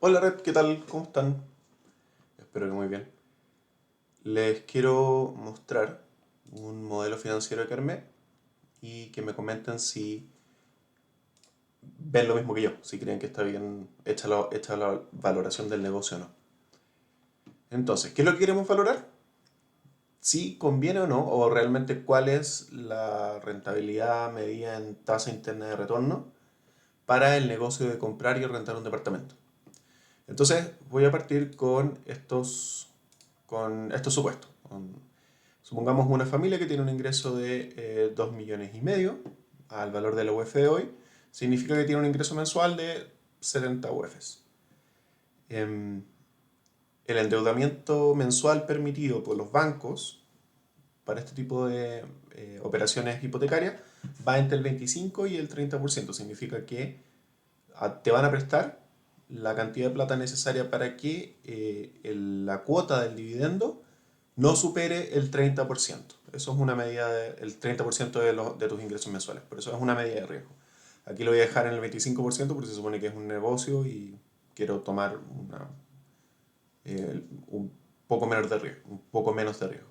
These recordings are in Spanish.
Hola Red, ¿qué tal? ¿Cómo están? Espero que muy bien. Les quiero mostrar un modelo financiero de Carmé y que me comenten si ven lo mismo que yo, si creen que está bien hecha la valoración del negocio o no. Entonces, ¿qué es lo que queremos valorar? Si conviene o no, o realmente cuál es la rentabilidad medida en tasa interna de retorno para el negocio de comprar y rentar un departamento. Entonces, voy a partir con estos supuestos. Supongamos una familia que tiene un ingreso de 2 millones y medio al valor de la UF de hoy, significa que tiene un ingreso mensual de 70 UFs. Em, el endeudamiento mensual permitido por los bancos para este tipo de operaciones hipotecarias va entre el 25 y el 30%. Significa que te van a prestar la cantidad de plata necesaria para que la cuota del dividendo no supere el 30%. Eso es una medida del 30% de tus ingresos mensuales. Por eso es una medida de riesgo. Aquí lo voy a dejar en el 25% porque se supone que es un negocio y quiero tomar un poco menos de riesgo. Un poco menos de riesgo.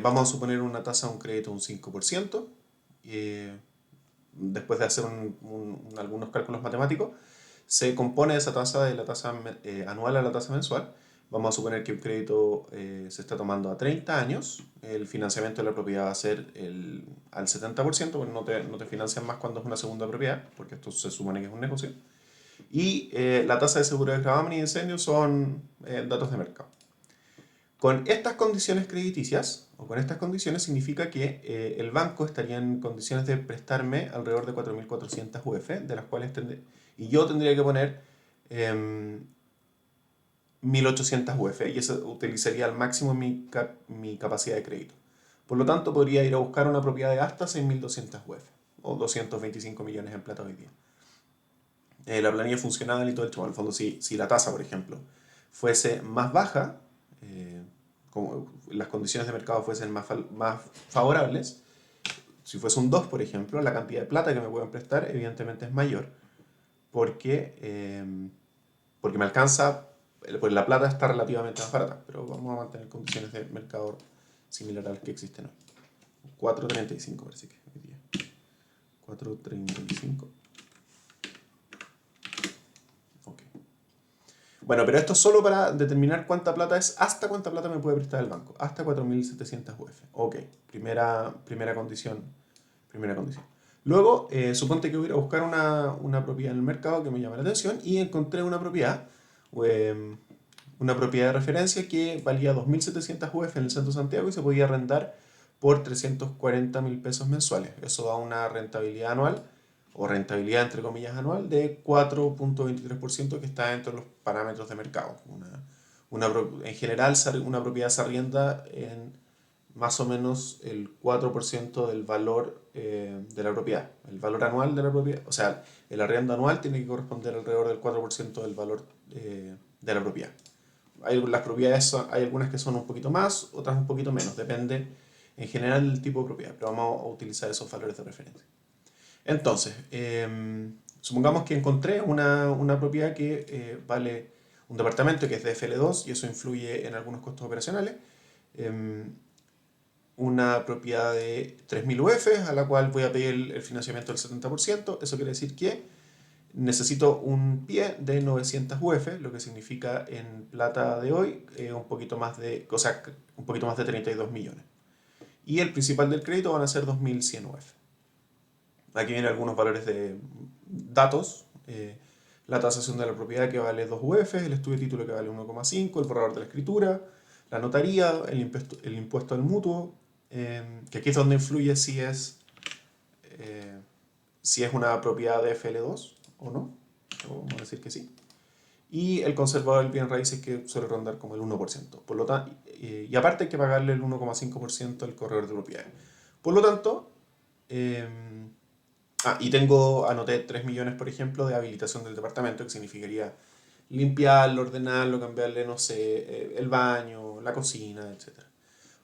Vamos a suponer una tasa de un crédito de un 5%. Después de hacer algunos cálculos matemáticos, se compone esa tasa de la tasa anual a la tasa mensual. Vamos a suponer que el crédito se está tomando a 30 años. El financiamiento de la propiedad va a ser al 70%, porque no te financian más cuando es una segunda propiedad, porque esto se supone que es un negocio. Y la tasa de seguro de gravamen y incendio son datos de mercado. Con estas condiciones crediticias, o con estas condiciones, significa que el banco estaría en condiciones de prestarme alrededor de 4.400 UF, de las cuales y yo tendría que poner 1.800 UF, y eso utilizaría al máximo mi capacidad de crédito. Por lo tanto, podría ir a buscar una propiedad de hasta 6.200 UF, o 225 millones en plata hoy día. La planilla funcional y todo el tema. En el fondo, si la tasa, por ejemplo, fuese más baja, como las condiciones de mercado fuesen más favorables, si fuese un 2 por ejemplo, la cantidad de plata que me pueden prestar evidentemente es mayor porque me alcanza, pues la plata está relativamente más barata, pero vamos a mantener condiciones de mercado similar al que existen hoy. 4.35 parece que hoy día. 4.35. Ok. Bueno, pero esto es solo para determinar hasta cuánta plata me puede prestar el banco. Hasta 4.700 UF. Ok, primera condición. Primera condición. Luego, suponte que voy a ir a buscar una propiedad en el mercado que me llama la atención y encontré eh, una propiedad de referencia que valía 2.700 UF en el centro de Santiago y se podía arrendar por 340.000 pesos mensuales. Eso da una rentabilidad anual, o rentabilidad entre comillas anual, de 4.23%, que está dentro de los parámetros de mercado. En general, una propiedad se arrienda en más o menos el 4% del valor de la propiedad. El valor anual de la propiedad, o sea, el arriendo anual tiene que corresponder alrededor del 4% del valor de la propiedad. Hay algunas que son un poquito más, otras un poquito menos, depende en general del tipo de propiedad, pero vamos a utilizar esos valores de referencia. Entonces, supongamos que encontré una propiedad que vale un departamento que es de FL2 y eso influye en algunos costos operacionales. Una propiedad de 3.000 UF a la cual voy a pedir el financiamiento del 70%. Eso quiere decir que necesito un pie de 900 UF, lo que significa en plata de hoy un poquito más de 32 millones. Y el principal del crédito van a ser 2.100 UF. Aquí vienen algunos valores de datos. La tasación de la propiedad que vale 2 UF, el estudio de título que vale 1,5, el borrador de la escritura, la notaría, el impuesto al mutuo, que aquí es donde influye si es una propiedad de FL2 o no, vamos a decir que sí. Y el conservador del bien raíces que suele rondar como el 1%. Por lo tanto, y aparte hay que pagarle el 1,5% al corredor de propiedades. Por lo tanto, eh, anoté 3 millones, por ejemplo, de habilitación del departamento, que significaría limpiarlo, ordenarlo, cambiarle, no sé, el baño, la cocina, etc.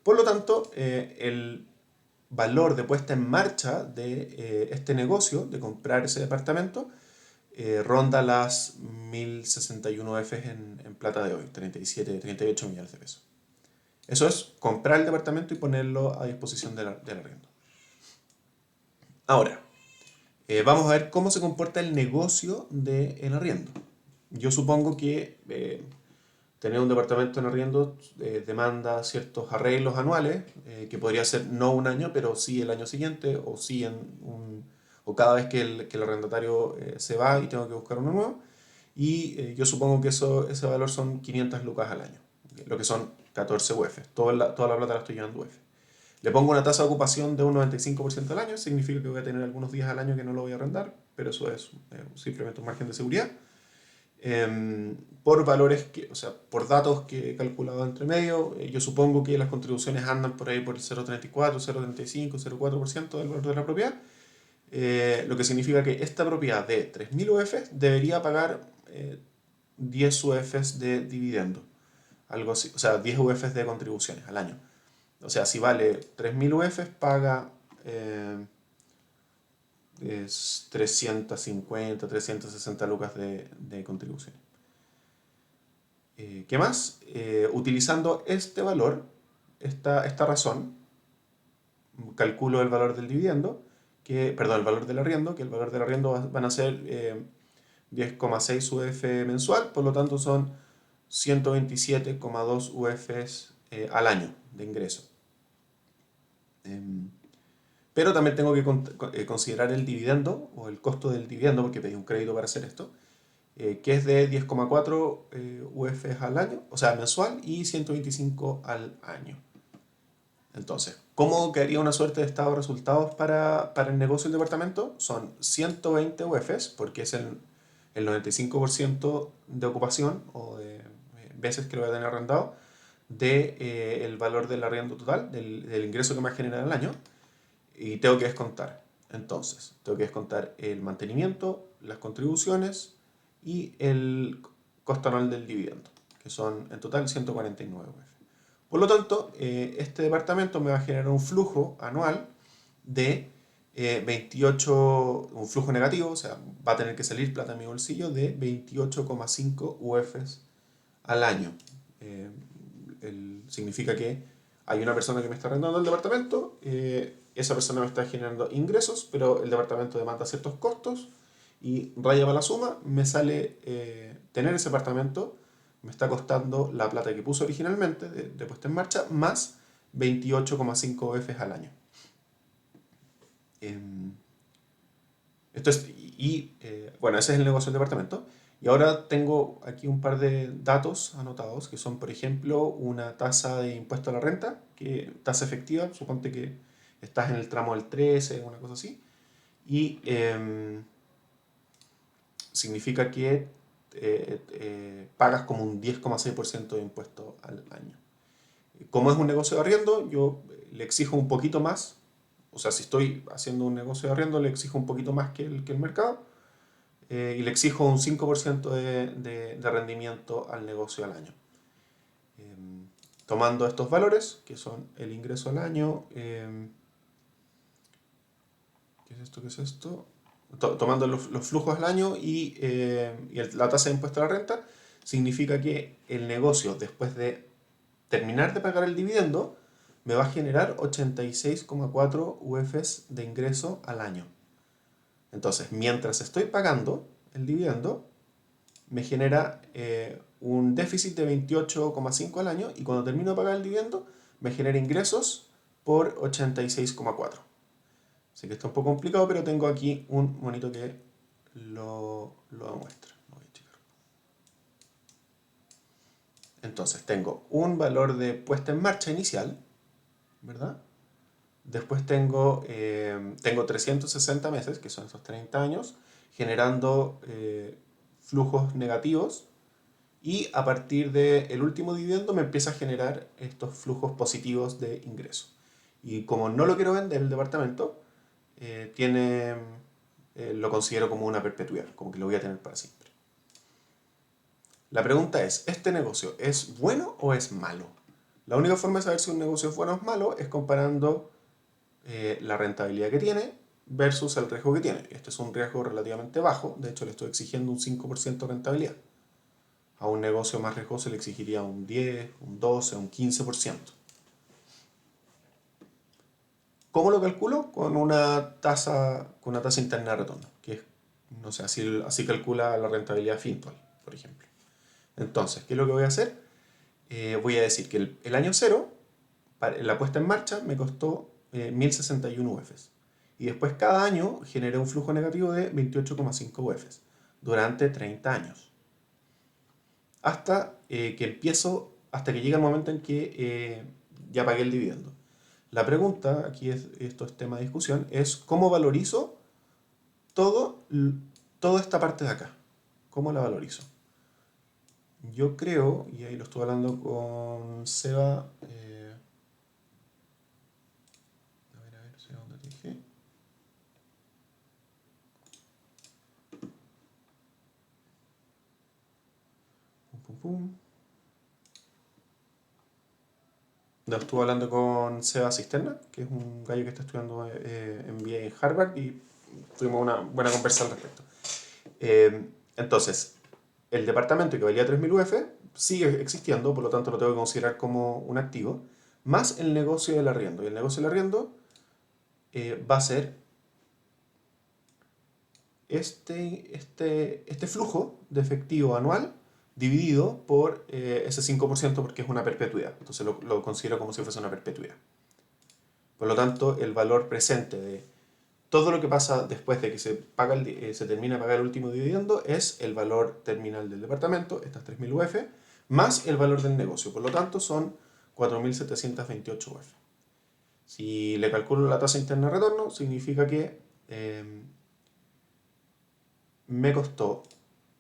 Por lo tanto, el valor de puesta en marcha de este negocio, de comprar ese departamento, ronda las 1061 Fs en plata de hoy, 37, 38 millones de pesos. Eso es comprar el departamento y ponerlo a disposición del arriendo. Ahora, vamos a ver cómo se comporta el negocio del arriendo. Yo supongo que tener un departamento en arriendo demanda ciertos arreglos anuales, que podría ser no un año, pero sí el año siguiente, o sí o cada vez que el arrendatario se va y tengo que buscar uno nuevo. Y yo supongo que ese valor son 500 lucas al año, lo que son 14 UF. Toda la plata la estoy llevando UF. Le pongo una tasa de ocupación de un 95% al año, significa que voy a tener algunos días al año que no lo voy a arrendar, pero eso es simplemente un margen de seguridad. Por valores, o sea, por datos que he calculado entre medio, yo supongo que las contribuciones andan por ahí por el 0,34, 0,35, 0,4% del valor de la propiedad, lo que significa que esta propiedad de 3.000 UF debería pagar 10 UF de dividendo, algo así, o sea, 10 UF de contribuciones al año. O sea, si vale 3.000 UF, paga 350, 360 lucas de contribuciones. ¿Qué más? Utilizando este valor, esta razón, calculo el valor del dividendo, perdón, el valor del arriendo, que el valor del arriendo van a ser 10,6 UF mensual, por lo tanto son 127,2 UFs al año de ingreso. Pero también tengo que considerar el dividendo, o el costo del dividendo, porque pedí un crédito para hacer esto, que es de 10,4 UFs al año, o sea, mensual, y 125 al año. Entonces, ¿cómo quedaría una suerte de estado de resultados para el negocio del departamento? Son 120 UFs, porque es el 95% de ocupación, o de veces que lo voy a tener arrendado, del valor del arriendo total, del ingreso que me genera el año, y tengo que descontar. Entonces, tengo que descontar el mantenimiento, las contribuciones y el costo anual del dividendo, que son en total 149 UF. Por lo tanto, este departamento me va a generar un flujo anual de 28, un flujo negativo, o sea, va a tener que salir plata de mi bolsillo de 28,5 UFs al año. Significa que hay una persona que me está arrendando el departamento, esa persona me está generando ingresos, pero el departamento demanda ciertos costos y raya para la suma, me sale tener ese departamento, me está costando la plata que puse originalmente de puesta en marcha, más 28,5 UFs al año. Esto es, bueno, ese es el negocio del departamento. Y ahora tengo aquí un par de datos anotados, que son, por ejemplo, una tasa de impuesto a la renta, tasa efectiva, suponte que estás en el tramo del 13, una cosa así, y significa que pagas como un 10,6% de impuesto al año. Como es un negocio de arriendo, yo le exijo un poquito más, o sea, si estoy haciendo un negocio de arriendo, le exijo un poquito más que el mercado, y le exijo un 5% de rendimiento al negocio al año. Tomando estos valores, que son el ingreso al año, ¿qué es esto? ¿Qué es esto? Tomando los flujos al año y la tasa de impuesto a la renta, significa que el negocio, después de terminar de pagar el dividendo, me va a generar 86,4 UFs de ingreso al año. Entonces, mientras estoy pagando el dividendo, me genera un déficit de 28,5 al año, y cuando termino de pagar el dividendo, me genera ingresos por 86,4. Así que está un poco complicado, pero tengo aquí un monito que lo demuestra. Entonces, tengo un valor de puesta en marcha inicial, ¿verdad? Después tengo 360 meses, que son esos 30 años, generando flujos negativos, y a partir del último dividendo me empieza a generar estos flujos positivos de ingreso. Y como no lo quiero vender el departamento, lo considero como una perpetuidad, como que lo voy a tener para siempre. La pregunta es, ¿este negocio es bueno o es malo? La única forma de saber si un negocio es bueno o es malo es comparando la rentabilidad que tiene versus el riesgo que tiene. Este es un riesgo relativamente bajo, de hecho le estoy exigiendo un 5% de rentabilidad. A un negocio más riesgoso le exigiría un 10, un 12, un 15%. ¿Cómo lo calculo? Con una tasa interna de retorno, que es, no sé, así calcula la rentabilidad Fintual, por ejemplo. Entonces, ¿qué es lo que voy a hacer? Voy a decir que el año 0, la puesta en marcha, me costó 1061 UFs. Y después cada año generé un flujo negativo de 28,5 UFs durante 30 años. Hasta hasta que llega el momento en que ya pagué el dividendo. La pregunta, esto es tema de discusión, es cómo valorizo toda esta parte de acá. ¿Cómo la valorizo? Yo creo, y ahí lo estuve hablando con Seba, a ver, Seba, ¿dónde te dije? Pum, pum, pum. Lo estuve hablando con Seba Cisterna, que es un gallo que está estudiando MBA en Harvard, y tuvimos una buena conversa al respecto. Entonces, el departamento que valía 3.000 UF sigue existiendo, por lo tanto lo tengo que considerar como un activo, más el negocio del arriendo. Y el negocio del arriendo va a ser este flujo de efectivo anual dividido por ese 5% porque es una perpetuidad. Entonces lo considero como si fuese una perpetuidad. Por lo tanto, el valor presente de todo lo que pasa después de que se termina de pagar el último dividendo es el valor terminal del departamento, estas 3.000 UF, más el valor del negocio. Por lo tanto, son 4.728 UF. Si le calculo la tasa interna de retorno, significa que me costó,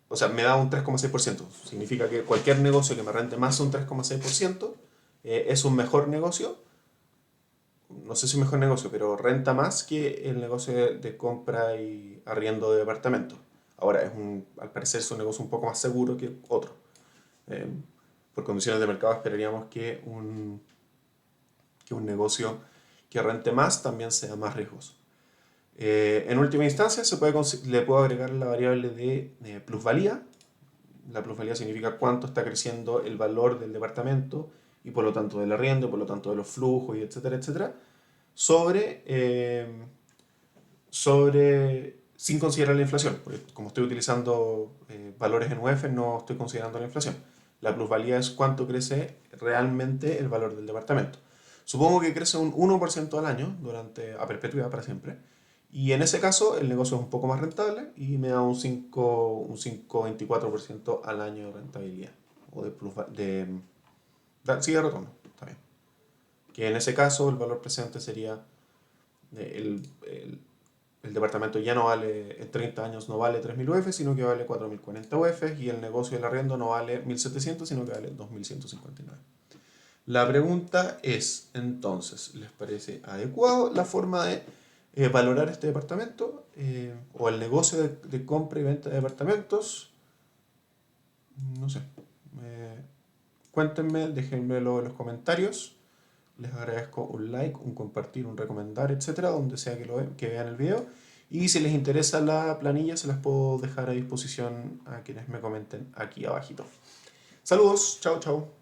o sea, me da un 3,6%. Significa que cualquier negocio que me rente más de un 3,6% es un mejor negocio. No sé si mejor negocio, pero renta más que el negocio de compra y arriendo de departamentos. Ahora, al parecer es un negocio un poco más seguro que otro. Eh, por condiciones de mercado esperaríamos que un negocio que rente más también sea más riesgoso. En última instancia, le puedo agregar la variable de plusvalía. La plusvalía significa cuánto está creciendo el valor del departamento y por lo tanto del arriendo, por lo tanto de los flujos, y etcétera, etcétera, sin considerar la inflación, porque como estoy utilizando valores en UF, no estoy considerando la inflación. La plusvalía es cuánto crece realmente el valor del departamento. Supongo que crece un 1% al año, a perpetuidad para siempre, y en ese caso el negocio es un poco más rentable y me da un 5,24% al año de rentabilidad, o sí, de retorno, está bien. Que en ese caso el valor presente sería el departamento ya no vale, en 30 años no vale 3.000 UF, sino que vale 4.040 UF, y el negocio del arriendo no vale 1.700, sino que vale 2.159. La pregunta es, entonces, ¿les parece adecuado la forma de valorar este departamento o el negocio de compra y venta de departamentos? No sé. Cuéntenme, déjenmelo en los comentarios. Les agradezco un like, un compartir, un recomendar, etcétera, donde sea que vean el video. Y si les interesa la planilla, se las puedo dejar a disposición a quienes me comenten aquí abajito. Saludos, chao, chao.